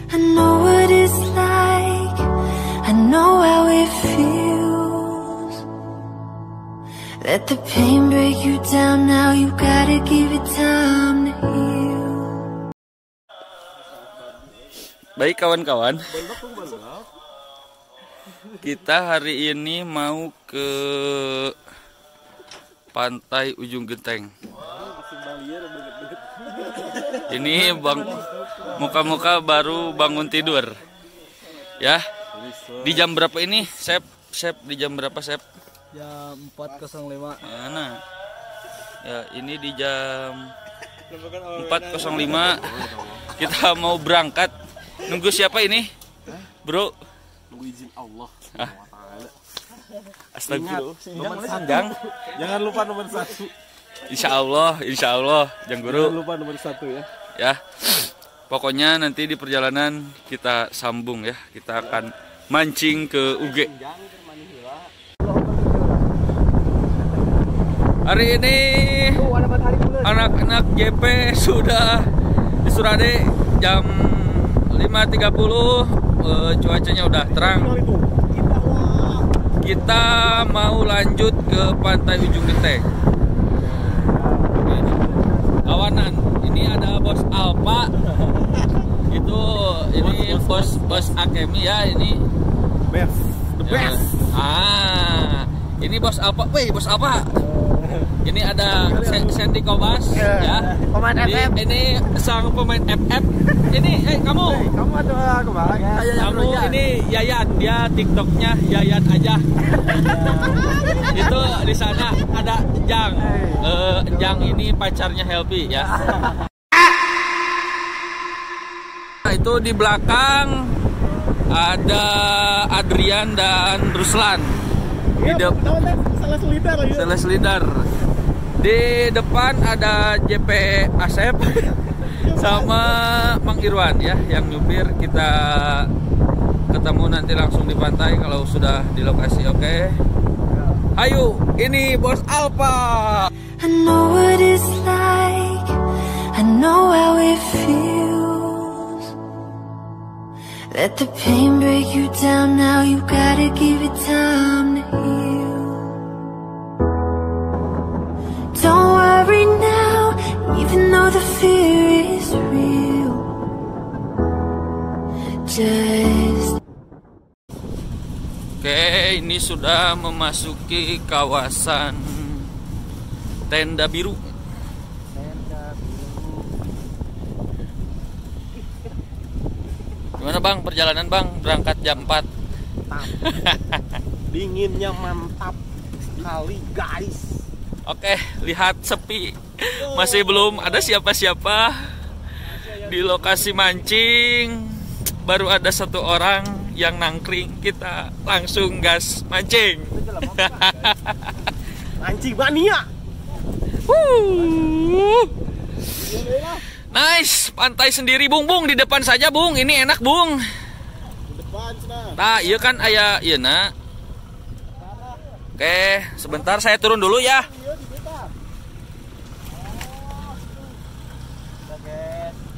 I know what it's like, I know how it feels. Let the pain break you down, now you gotta give it time to heal. Baik kawan-kawan, kita hari ini mau ke Pantai Ujung Genteng. Ini muka-muka baru bangun tidur. Ya. Di jam berapa ini, Sep? Di jam berapa, Sep? Jam 4.05. Nah. Ya, ini di jam 4.05. Kita mau berangkat. Nunggu siapa ini? Bro? Nunggu izin Allah. Astagfirullah. Jangan lupa nomor 1. Insya Allah, Jang Guru. Jangan lupa nomor 1 ya. Ya, pokoknya nanti di perjalanan kita sambung ya. Kita akan mancing ke UG. Hari ini anak-anak JP sudah di Surade jam 5.30. Cuacanya udah terang. Kita mau lanjut ke Pantai Ujung Genteng. Kawanan, ini ada Bos Alpa. Ini bos Akemi ya, ini the best. Ini Bos Alpa. Wih, Bos Alpa. Ini ada Sandy Kobas ya. Pemain FF. Ini sang pemain FF. Ini kamu ada kemana? Kamu ini Yayan, dia TikToknya Yayan aja. Itu di sana ada Jang. Jang ini pacarnya Helpi ya. Itu di belakang ada Adrian dan Ruslan. Seles Lidar. Di depan ada JP Asep sama Mang Irwan ya yang nyupir. Kita ketemu nanti langsung di pantai kalau sudah di lokasi. Oke. Ayo, ini Bos Alpa. I know what it's like, I know how it feels. Let the pain break you down, now you gotta give it time to heal. Don't worry now, even though the fear is real. Just Oke, ini sudah memasuki kawasan Tenda Biru. Gimana Bang perjalanan Bang? Berangkat jam 4. Dinginnya mantap sekali guys. Oke, lihat sepi. Masih belum ada siapa-siapa di lokasi mancing. Baru ada 1 orang yang nangkring. Kita langsung gas mancing. Mancing mania. Nice, pantai sendiri Bung. Di depan saja Bung. Ini enak Bung. Di depan sana. Nah, iya kan ayah, iya nak. Oke, sebentar saya turun dulu ya.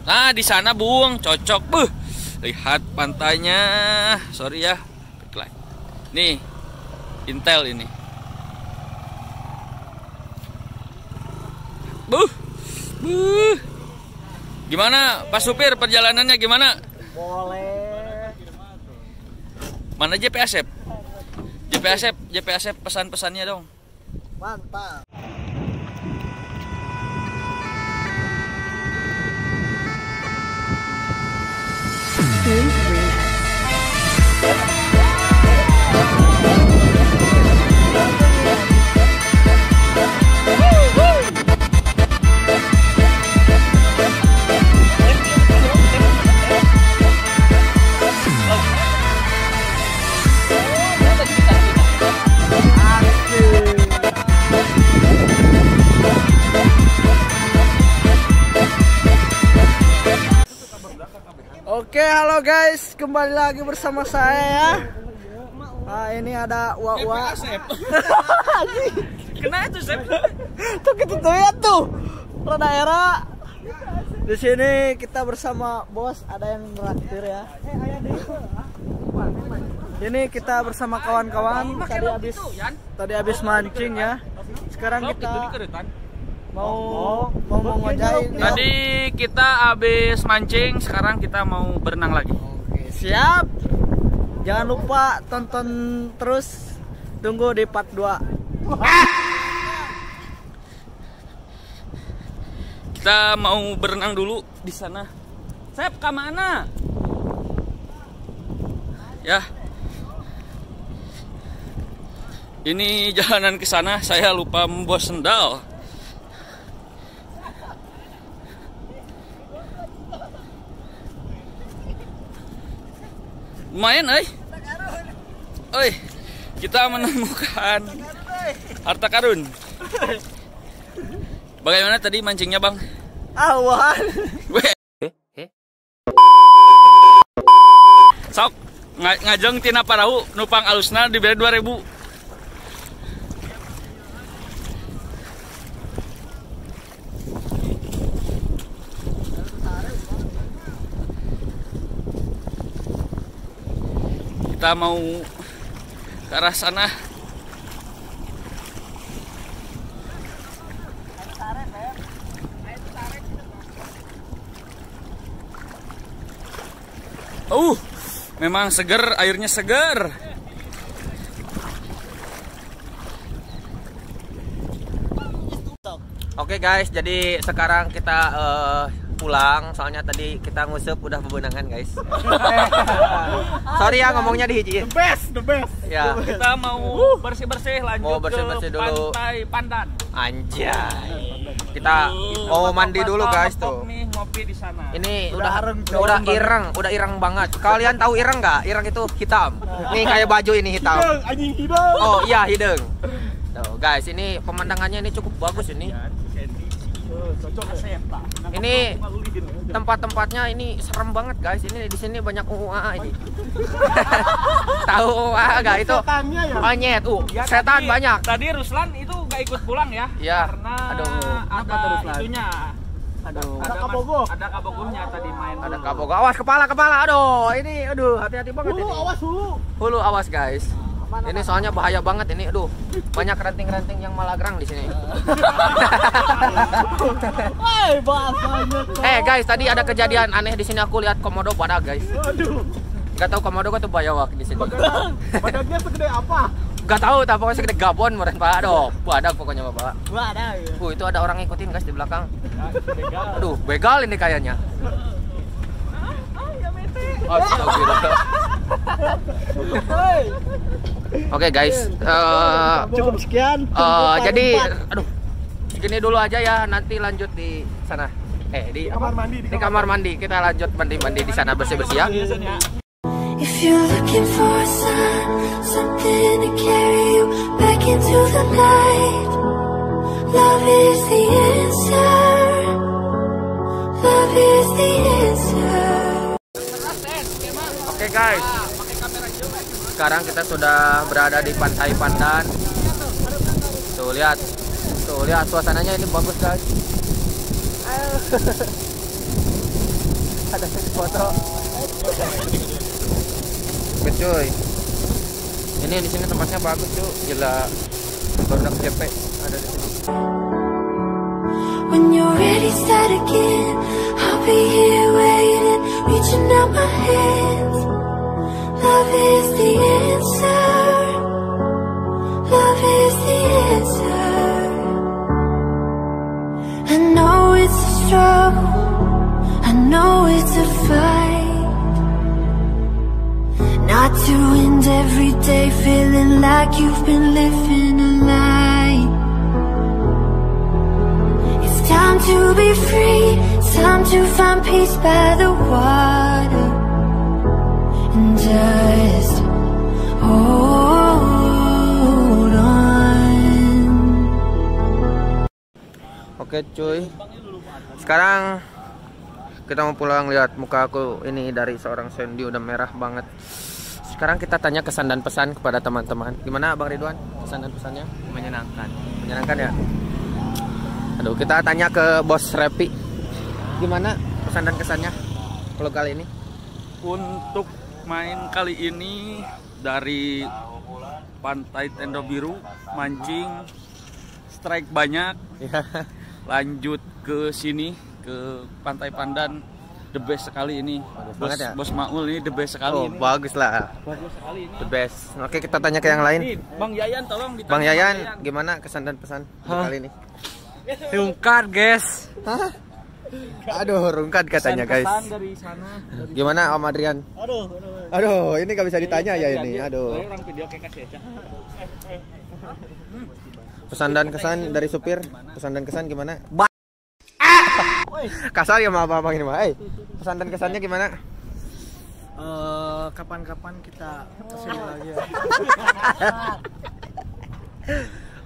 Nah, di sana Bung, cocok. Lihat pantainya. Sorry ya. Nih, Intel ini. Gimana Pak Supir, perjalanannya gimana? Boleh. Mana JP Asep? JP Asep pesan-pesannya dong. Mantap. Oke, halo guys, kembali lagi bersama saya ya. Nah, ini ada Wa. Kena itu Sep. Tuh gitu tuh ya tuh. Daerah. Di sini kita bersama bos, ada yang traktir ya. Ini kita bersama kawan-kawan tadi habis mancing ya. Sekarang kita mau ngojain. Tadi kita habis mancing, sekarang kita mau berenang lagi. Oke, siap. Jangan lupa tonton terus, tunggu di part 2. Kita mau berenang dulu di sana. Sep, ke mana? Ya. Ini jalanan ke sana, saya lupa membawa sendal. Lumayan, oi, kita menemukan harta karun. Bagaimana tadi mancingnya, Bang? Awan. Sok ngajeng tina parahu nupang alusna diberi 2000. Kita mau ke arah sana. Memang seger, airnya seger. Oke guys, jadi sekarang kita pulang, soalnya tadi kita ngusup udah bebenangan guys. Sorry ya ngomongnya dihijiin. The best. Ya. Kita mau bersih-bersih lanjut Mau bersih-bersih ke dulu. Pantai Pandan. Anjay. Kita mau mandi dulu guys tuh. Nih, ngopi di sana. Ini udah ireng banget. Kalian tahu ireng nggak? Ireng itu hitam. Nih kayak baju ini hitam. Anjing hidung. Oh iya hidung. Tuh guys, ini pemandangannya ini cukup bagus ini. Ini tempat-tempatnya ini serem banget guys. Ini di sini banyak UA ini. Tahu UA gak itu? Monyet, setan banyak. Tadi Ruslan itu gak ikut pulang ya? Ya. Karena Aduh. ada itunya. Aduh. Ada kabogohnya tadi main. Ada kabogo. Awas kepala. Aduh, ini hati-hati banget ini. Hulu awas guys. Ini soalnya bahaya banget ini. Aduh, banyak ranting-ranting yang malagrang di sini. Guys, tadi ada kejadian aneh di sini. Aku lihat komodo badak guys. Gak tahu komodo tuh bayawak di sini. Badaknya segede apa? Gak tahu, tapi pokoknya segede Gabon meren Pak. Aduh, badak pokoknya Bapak. Wadah. Itu ada orang ngikutin guys di belakang. Aduh, begal ini kayaknya. Oke guys, Cukup sekian. jadi aduh, segini dulu aja ya, nanti lanjut di sana. Di kamar mandi kita lanjut mandi di sana bersih ya. If you're looking for a sign, something to carry you back into the night, love is the answer. Love is the answer. Oke guys, sekarang kita sudah berada di Pantai Pandan. Tuh lihat suasananya ini bagus guys. Ada foto. Cuy, ini di sini tempatnya bagus cuy, gila. Produk JP ada di sini. When you're ready, start again. I'll be here waiting, reaching out my hands. Love is the answer. Love is the answer. I know it's a struggle. I know it's a fight. Not to end every day feeling like you've been living a lie. It's time to be free. It's time to find peace by the water. And just hold on. Oke cuy, sekarang kita mau pulang. Lihat muka aku ini dari seorang Sandy udah merah banget. Sekarang kita tanya kesan dan pesan kepada teman-teman. Gimana Bang Ridwan? Kesan dan pesannya? Menyenangkan. Menyenangkan ya? Aduh, kita tanya ke Bos Repi. Gimana pesan dan kesannya kalau kali ini? Untuk main kali ini dari Pantai Tenda Biru, mancing, strike banyak, lanjut ke sini ke Pantai Pandan, the best sekali ini. Bos Maul ini the best sekali. Oh, ini. Bagus lah. Bagus sekali ini. The best. Oke, kita tanya ke yang lain. Nih, Bang Yayan tolong ditanya. Bang Yayan, gimana kesan dan pesan kali ini? Rungkat, guys. Hah? Aduh, rungkat katanya, guys. Dari sana. Gimana Om Adrian? Aduh, ini gak bisa ditanya ya ini. Aduh. Orang video kayak kasih aja. Pesan dan kesan dari supir. Pesan dan kesan gimana? Kasar ya sama abang ini mah. Pesan dan kesannya gimana? Kapan-kapan kita kesini lagi ya.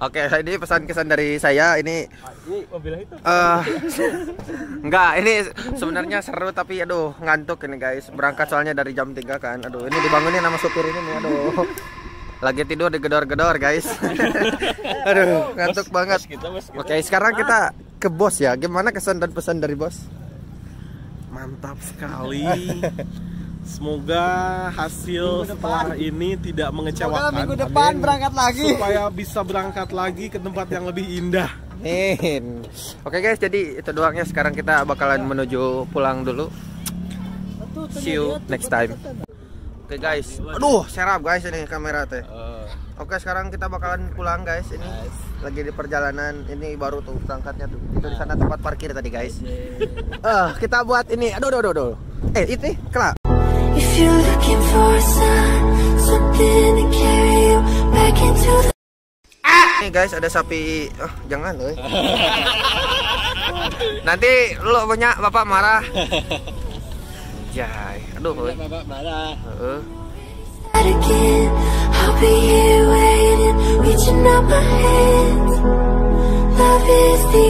Oke, ini pesan kesan dari saya ini. Enggak, ini sebenarnya seru tapi aduh ngantuk ini guys. Berangkat soalnya dari jam 3 kan. Aduh, ini dibangunin sama supir ini nih. Aduh. Lagi tidur digedor-gedor guys. Aduh, ngantuk banget. Oke, sekarang kita ke bos ya. Gimana kesan dan pesan dari bos? Mantap sekali. Semoga hasil setelah ini tidak mengecewakan. Minggu depan Amin. berangkat lagi. Supaya bisa berangkat lagi ke tempat yang lebih indah. Amin. Oke guys, jadi itu doangnya. Sekarang kita bakalan menuju pulang dulu. See you next time. Oke guys. Aduh, serap guys ini kamera teh. Oke, sekarang kita bakalan pulang guys. Ini lagi di perjalanan. Ini baru tuh berangkatnya tuh. Itu di sana tempat parkir tadi guys. Kita buat ini. Aduh. Itu kelak. If you're looking for a sign, something to carry you back into the... Nih guys, ada sapi. Jangan loh. Nanti lo punya bapak marah. Jai. Aduh. Bapak marah. Again, I'll be here waiting, reaching out my hands. Love is the